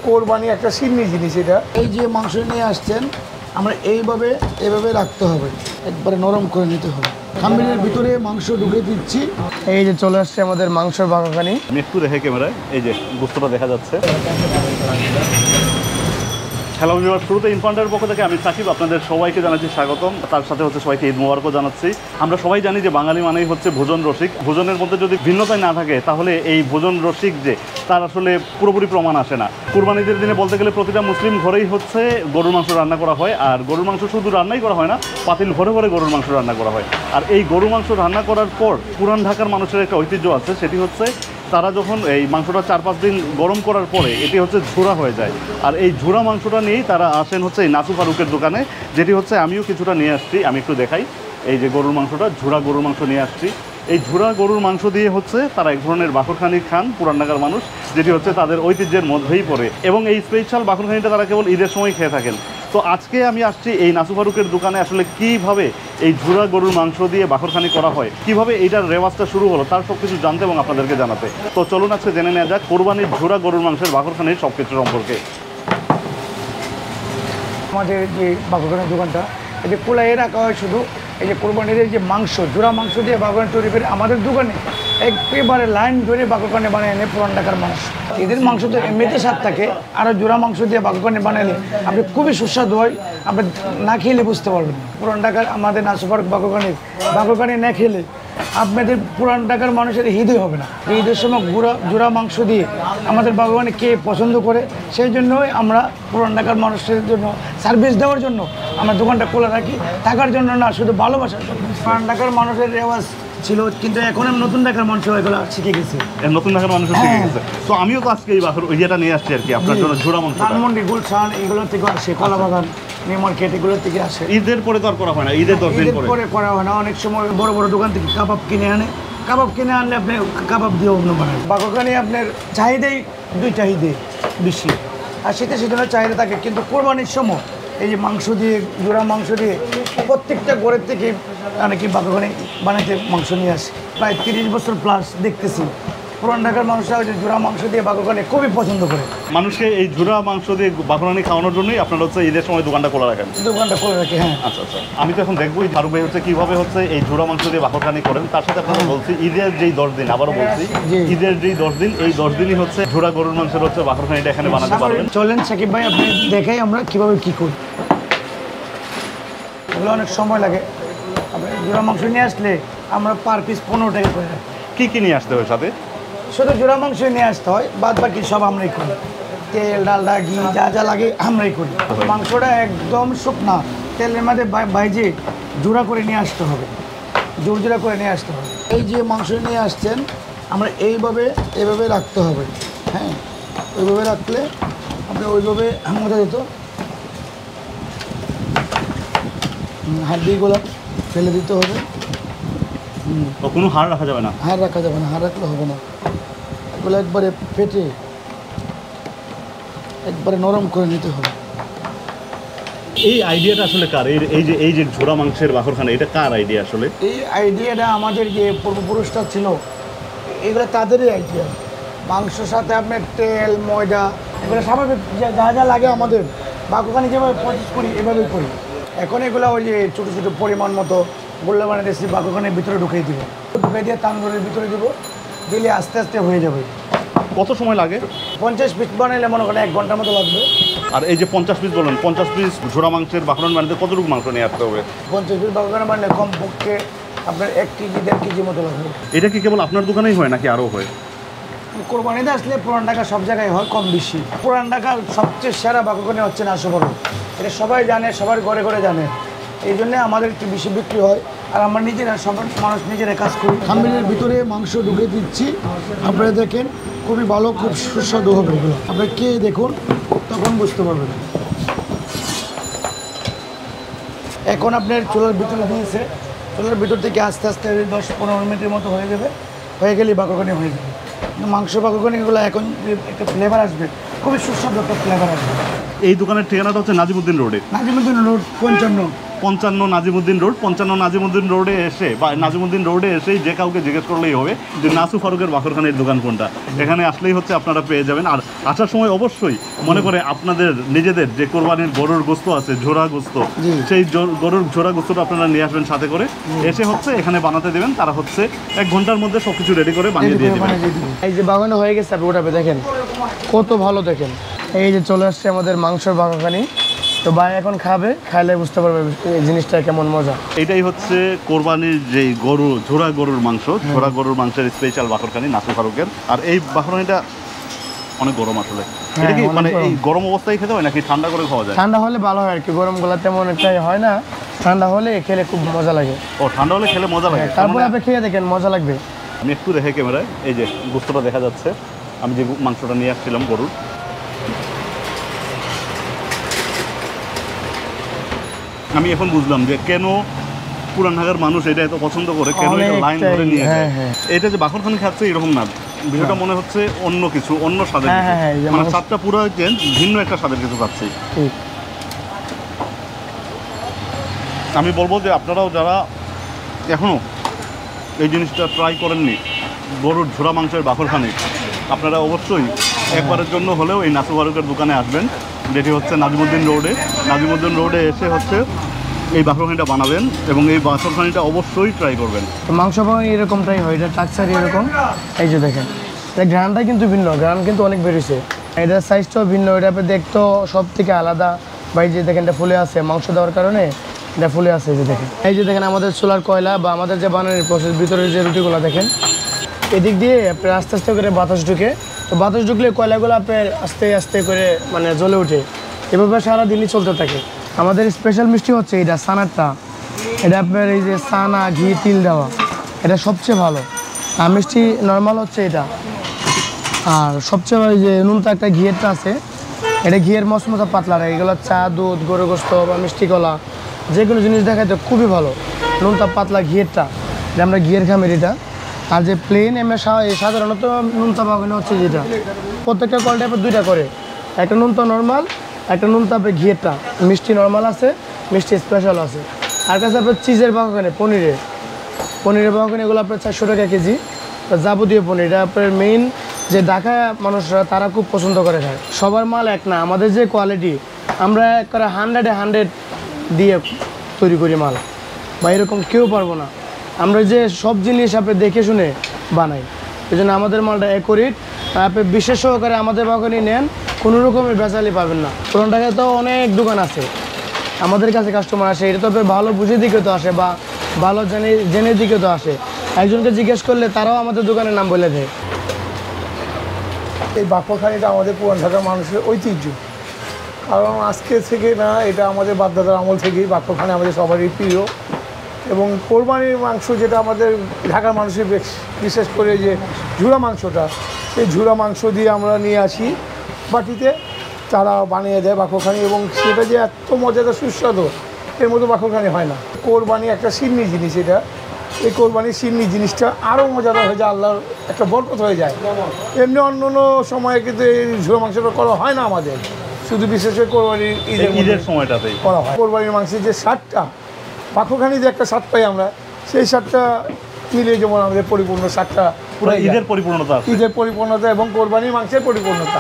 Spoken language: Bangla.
কোরবানি একটা সিন্নি জিনিস এটা। এই যে মাংস নিয়ে আসছেন আমরা এইভাবে রাখতে হবে, একবারে নরম করে নিতে হবে। খামিরের ভিতরে মাংস ঢুকে দিচ্ছি। এই যে চলে আসছে আমাদের মাংসের বাগাখানি। আমি একটু দেখে ক্যামেরায়, এই যে গোস্তটা দেখা যাচ্ছে। হ্যালো ভিউয়ার, শুরুতে ইনফান্টের পক্ষ থেকে আমি সাকিব আপনাদের সবাইকে জানাচ্ছি স্বাগতম। তার সাথে হচ্ছে সবাইকে ঈদ মোবারকও জানাচ্ছি। আমরা সবাই জানি যে বাঙালি মানেই হচ্ছে ভোজন রসিক। ভোজনের মধ্যে যদি ভিন্নতাই না থাকে তাহলে এই ভোজন রসিক যে তার আসলে পুরোপুরি প্রমাণ আসে না। কুরবানিদের দিনে বলতে গেলে প্রতিটা মুসলিম ঘরেই হচ্ছে গরুর মাংস রান্না করা হয়। আর গরুর মাংস শুধু রান্নাই করা হয় না, পাতিল ঘরে ঘরে গরুর মাংস রান্না করা হয়। আর এই গরুর মাংস রান্না করার পর পুরান ঢাকার মানুষের একটা ঐতিহ্য আছে, সেটি হচ্ছে তারা যখন এই মাংসটা 4-5 দিন গরম করার পরে এটি হচ্ছে ঝুরা হয়ে যায়। আর এই ঝুরা মাংসটা নিয়েই তারা আসেন হচ্ছে এই নাসু ফারুকের দোকানে, যেটি হচ্ছে আমিও কিছুটা নিয়ে আসছি। আমি একটু দেখাই, এই যে গরুর মাংসটা, ঝুরা গরুর মাংস নিয়ে আসছি। এই ঝুরা গরুর মাংস দিয়ে হচ্ছে তারা এক ধরনের বাকরখানি খান পুরান ঢাকার মানুষ, যেটি হচ্ছে তাদের ঐতিহ্যের মধ্যেই পড়ে। এবং এই স্পেশাল বাকরখানিটা তারা কেবল ঈদের সময় খেয়ে থাকেন। তো আজকে আমি আসছি এই নাসু ফারুকের দোকানে আসলে কীভাবে এই ঝুরা গরুর মাংস দিয়ে বাকরখানি করা হয়, কিভাবে এইটার রেওয়াজটা শুরু হলো তার সব কিছু জানতে এবং আপনাদেরকে জানাতে। তো চলুন আজকে জেনে নেওয়া যাক কোরবানির ঝুরা গরুর মাংসের বাকরখানির সব কিছু সম্পর্কে। আমাদের যে বাকরখানির দোকানটা এই যে কুলাইয়ে রাখা হয় শুধু এই যে কোরবানির যে মাংস, জোড়া মাংস দিয়ে বাকরখানি তৈরি করে আমাদের দোকানে একেবারে লাইন ধরে বাকরখানি বানিয়ে এনে পুরান ঢাকার মানুষ। এদের মাংস তো এমনিতে স্বাদ থাকে, আরও জোড়া মাংস দিয়ে বাকরখানি বানালে আপনি খুবই সুস্বাদু হয়, আপনি না খেলে বুঝতে পারবেন। পুরান ঢাকার আমাদের নাসু ফারুক বাকরখানি না খেলে আপনাদের পুরান ঢাকার মানুষের হৃদয় হবে না। ঈদের সময় জোড়া মাংস দিয়ে আমাদের বাকরখানি কে পছন্দ করে, সেই জন্যই আমরা পুরান ঢাকার মানুষের জন্য সার্ভিস দেওয়ার জন্য আমরা দোকানটা খোলা রাখি, থাকার জন্য না, শুধু ভালোবাসার জন্য। পুরান ঢাকার মানুষের রেওয়াজ ছিল, কিন্তু এখন আমি নতুন ঢাকার মানুষ এগুলো শিখে গেছি, নতুন ঢাকার মানুষ শিখে গেছে। তো আমিও তো আজকে এই ইয়েটা নিয়ে আসছি আর কি আপনার জন্য, ঝোড়া মাংস। ধানমন্ডি, গুলশান এগুলো থেকে আসে, কলাবাগান, নিউ মার্কেট এগুলো থেকে আসে। ঈদের পরে তো আর করা হয় না, ঈদের 10 দিন পরে করা হয় না। অনেক সময় বড় বড় দোকান থেকে কাবাব কিনে আনলে আপনি কাবাব দিয়ে অন্য বানান। বাকরখানি আপনার চাহিদাই দুইটাই বেশি, আর শীতের সিজনে চাহিদা থাকে। কিন্তু কোরবানির সময় এই যে মাংস দিয়ে, জোড়া মাংস দিয়ে প্রত্যেকটা ঘরের থেকে অনেকে বাকরখানি বানাতে মাংস নিয়ে আসে। প্রায় 30 বছর প্লাস দেখতেছি পুরান ঢাকার মানুষরা ওই যে জোড়া মাংস দিয়ে বাকরখানি খুবই পছন্দ করে। মানুষকে এই ঝুরা মাংস দিয়ে বাকরখানি খাওয়ানোর জন্যই আপনারা হচ্ছে ঈদের সময় দোকানটা খোলা রাখেন। দোকানটা খোলা রাখি, হ্যাঁ। আচ্ছা আচ্ছা, আমি তো এখন দেখবো ফারুক ভাই হচ্ছে কীভাবে হচ্ছে এই ঝুরা মাংস দিয়ে বাকরখানি করেন। তার সাথে আপনারা বলছি ঈদের যেই 10 দিন, আবারও বলছি ঈদের যেই 10 দিন, এই 10 দিনই হচ্ছে ঝুরা গরুর মাংসের হচ্ছে বাকরখানিটা এখানে বানাতে পারবেন। চলেন সাকিব ভাই, আপনি দেখাই আমরা কীভাবে কী করি। এগুলো অনেক সময় লাগে। আপনি জোড়া মাংস নিয়ে আসলে আমরা পার পিস 15 টাকা করে রাখি। কী নিয়ে আসতে হয় সাথে? শুধু জোড়া মাংস নিয়ে আসতে হয়, বাদ বাকি সব আমরাই করি। তেল, ডালডা, ঘি যা লাগে আমরাই করি। মাংসটা একদম শুকনা তেলের মধ্যে বাইজে জোড়া করে নিয়ে আসতে হবে, জোড়া করে নিয়ে আসতে হবে। এই যে মাংস নিয়ে আসছেন আমরা এইভাবে রাখতে হবে, হ্যাঁ। ওইভাবে রাখলে আপনি ওইভাবে মজা যেত। হাড্ডিগুলো ফেলে দিতে হবে। কোনো হাড় রাখা যাবে না? হাড় রাখা যাবে না, হাড় রাখলে হবে না। এগুলো একবারে ফেটে একবারে নরম করে নিতে হবে। এই আইডিয়াটা আসলে কার? এই যে ঝোড়া মাংসের বাকরখানা, এটা কার আইডিয়া আসলে? এই আইডিয়াটা আমাদের যে পূর্বপুরুষরা ছিল, এগুলো তাদেরই আইডিয়া। মাংসের সাথে আপনার তেল, ময়দা এগুলো স্বাভাবিক যা লাগে আমাদের বাকরখানি যেভাবে প্রসেস করি এভাবেই করি। এখন এগুলো ওই যে ছোটো ছোটো পরিমাণ মতো গোল্লা বানিয়ে দিয়েছি, বাকরখানির ভিতরে ঢুকিয়ে দিয়ে তান্দুরের ভিতরে দিলে আস্তে আস্তে হয়ে যাবে। কত সময় লাগে? 50 পিস বানাইলে মনে করেন 1 ঘন্টার মতো লাগবে। আর এই যে 50 পিস বলেন, 50 পিস ঝোড়া মাংসের বাকরখানি বানাতে কতটুকু মাংস নিয়ে আসতে হবে? 50 পিস বাকরখানি বানালে কমপক্ষে আপনার 1 কেজি 1.5 কেজি মতো লাগবে। এটা কি কেবল আপনার দোকানেই হয় নাকি আরও হয়? কোরবানিতে আসলে পুরান ঢাকা সব জায়গায় হয় কম বেশি। পুরান ঢাকার সবচেয়ে সেরা বাকরখানি হচ্ছে নাসু ফারুক, এটা সবাই জানে, সবার ঘরে ঘরে জানে। এই জন্যে আমাদের একটু বেশি বিক্রি হয়। আর আমরা নিজেরা সব মানুষ নিজেরা কাজ করি। খামিরের ভিতরে মাংস ঢুকে দিচ্ছি, আপনারা দেখেন খুবই ভালো, খুব সুস্বাদু হবে এগুলো। আপনারা কে দেখুন তখন বুঝতে পারবেন। এখন আপনার চুলার ভিতরে দিয়েছে, চুলার ভিতর থেকে আস্তে আস্তে 10-15 মিনিটের মতো হয়ে যাবে। হয়ে গেলেই বাকরখানি হয়ে যাবে। মাংস বাকরখানিগুলো এখন একটা ফ্লেভার আসবে, খুবই সুস্বাদু একটা ফ্লেভার আসবে। এই দোকানের ঠিকানাটা হচ্ছে নাজিমুদ্দিন রোডে। নাজিমুদ্দিন রোড 55 55 নাজিমুদ্দিন রোড, 55 নাজিমুদ্দিন রোডে এসে বা নাজিমুদ্দিন রোডে এসেই যে কাউকে জিজ্ঞেস করলেই হবে যে নাসু ফারুকের বাকরখানির দোকান কোনটা। এখানে আসলেই হচ্ছে আপনারা পেয়ে যাবেন। আর আসার সময় অবশ্যই মনে করে আপনাদের নিজেদের যে কোরবানির গরুর গোস্ত আছে, ঝোড়া গোস্ত, সেই গরুর ঝোড়া গোস্তটা আপনারা নিয়ে আসবেন সাথে করে, এসে হচ্ছে এখানে বানাতে দেবেন। তারা হচ্ছে 1 ঘন্টার মধ্যে সব কিছু রেডি করে বানিয়ে দিয়ে দেবেন। এই যে বাগানো হয়ে গেছে, আপনি ওটাতে দেখেন কত ভালো। দেখেন এই যে চলে আসছে আমাদের মাংসের বাগানি। তো ভাই এখন খাবে, খাইলে বুঝতে পারবে এই জিনিসটা কেমন মজা। এটাই হচ্ছে কোরবানির যে গরু, ঝোড়া গরুর মাংস, ঝোড়া গরুর মাংসের স্পেশাল বাকরখানি নাসু ফারুকের। আর এই বাকরখানিটা অনেক গরম আসলে। এটা কি মানে এই গরম অবস্থায় খেতে হয় নাকি ঠান্ডা করে খাওয়া যায়? ঠান্ডা হলে ভালো হয় আর কি, গরম গুলা তেমন একটা হয় না, ঠান্ডা হলে খেলে খুব মজা লাগে। ও, ঠান্ডা হলে খেলে মজা লাগে। তারপরে আপনি খেয়ে দেখেন, মজা লাগবে। আমি একটু দেখে ক্যামেরায়, এই যে গোস্তটা দেখা যাচ্ছে, আমি যে মাংসটা নিয়ে আসছিলাম গরুর। আমি এখন বুঝলাম যে কেন পুরান ঢাকার মানুষ এটা এত পছন্দ করে, কেন এটা লাইন ধরে নিয়ে যায়। এটা যে বাকরখানি খাচ্ছে এরকম না, বিষয়টা মনে হচ্ছে অন্য কিছু, অন্য স্বাদের কিছু। মানে স্বাদটা পুরো চেঞ্জ, ভিন্ন একটা স্বাদের কিছু খাচ্ছি। আমি বলবো যে আপনারাও যারা এখনো এই জিনিসটা ট্রাই করেননি, গরুর ঝোড়া মাংসের বাকরখানি, আপনারা অবশ্যই একবারের জন্য হলেও এই নাসু ফারুকের দোকানে আসবেন, যেটি হচ্ছে নাজিমুদ্দিন রোডে। নাজিমুদ্দিন রোডে এসে হচ্ছে এই বাকরখানিটা বানাবেন এবং এই বাকরখানিটা অবশ্যই ট্রাই করবেন। মাংস বাগানি এরকমটাই হয়, এটা টাকচার এরকম। এই যে দেখেন, গ্রানটা কিন্তু ভিন্ন, গ্রান কিন্তু অনেক বেরিয়েছে। এটার সাইজটাও ভিন্ন, এটা দেখতেও সব থেকে আলাদা। বা এই যে দেখেন, এটা ফুলে আছে মাংস দেওয়ার কারণে, এটা ফুলে আছে। এই যে দেখেন, এই যে দেখেন আমাদের চুলার কয়লা বা আমাদের যে বানানোর প্রসেস, ভিতরে যে রুটিগুলো দেখেন, এদিক দিয়ে আপনার আস্তে আস্তে করে বাতাস ঢুকে, তো বাতাস ঢুকলে কয়লাগুলো আপনার আস্তে আস্তে করে মানে জ্বলে ওঠে। এভাবে সারাদিনই চলতে থাকে। আমাদের স্পেশাল মিষ্টি হচ্ছে এটা সানারটা, এটা আপনার এই যে সানা, ঘি, তিল দেওয়া, এটা সবচেয়ে ভালো। আর মিষ্টি নর্মাল হচ্ছে এটা। আর সবচেয়ে ভালো যে নুনটা একটা ঘিয়েরটা আছে, এটা ঘিয়ের মশমশা পাতলা না। এগুলো চা, দুধ, গরু গোস্ত বা মিষ্টি কলা, যে কোনো জিনিস দেখাইতে খুবই ভালো। নুনটা পাতলা ঘিয়েরটা, এটা আমরা ঘিয়ের খামের এটা। আর যে প্লেন সাধারণত নুনতা বাগানে হচ্ছে যেটা, প্রত্যেকটা কল টাইপের 2টা করে, একটা নুনতা নর্মাল, একটা নুনতা আপনার ঘিয়েরটা। মিষ্টি নর্মাল আছে, মিষ্টি স্পেশাল আছে। আর কাছে আপনার চিজের বাগানে, পনিরের বাগানে, এগুলো আপনার 400 টাকা কেজি। যাবতীয় পনির, এটা আপনার মেইন যে ঢাকা মানুষরা তারা খুব পছন্দ করে খায়। সবার মাল এক না, আমাদের যে কোয়ালিটি, আমরা করে 100-100 দিয়ে তৈরি করি মাল, বা এরকম কেউ পারবো না। আমরা যে সব জিনিস আপনি দেখে শুনে বানাই, এই জন্য আমাদের মালটা অ্যাকুরেট। আপনি বিশেষ সহকারে আমাদের বাগানে নেন, কোনো রকমের বেচালি পাবেন না। পুরান ঢাকায় তো অনেক দোকান আছে, আমাদের কাছে কাস্টমার আসে, এটা তো ভালো বুঝে দিকে তো আসে, বা ভালো জেনে দিকে তো আসে। একজনকে জিজ্ঞেস করলে তারাও আমাদের দোকানের নাম বলে দেয়। এই বাকরখানিটা আমাদের পুরান ঢাকার মানুষের ঐতিহ্য, কারণ আজকে থেকে না, এটা আমাদের বাপদাদার আমল থেকেই বাকরখানি আমাদের সবারই প্রিয়। এবং কোরবানির মাংস যেটা আমাদের ঢাকার মানুষের বিশেষ করে যে ঝুরা মাংসটা, সেই ঝুরা মাংস দিয়ে আমরা নিয়ে আসি বাটিতে, তারা বানিয়ে দেয় বাকরখানি, এবং সেটা যে এত মজাদার সুস্বাদু, এর মতো বাকরখানি হয় না। কোরবানি একটা সিন্নি জিনিস, এটা এই কোরবানির সিন্নি জিনিসটা আরও মজাদার হয়ে যায়, আল্লাহর একটা বরকত হয়ে যায়। এমনি অন্য অন্য সময়ে কিন্তু এই ঝুরা মাংসটা করা হয় না আমাদের, শুধু বিশেষ করে কোরবানির ঈদের সময়টাতেই করা হয়। কোরবানির মাংসের যে স্বাদটা, বাকরখানি যে একটা স্বাদ পাই আমরা, সেই স্বাদটা মিলিয়ে যেমন আমাদের পরিপূর্ণ স্বাদটা, পুরো ঈদের পরিপূর্ণতা, ঈদের পরিপূর্ণতা এবং কোরবানির মাংসের পরিপূর্ণতা।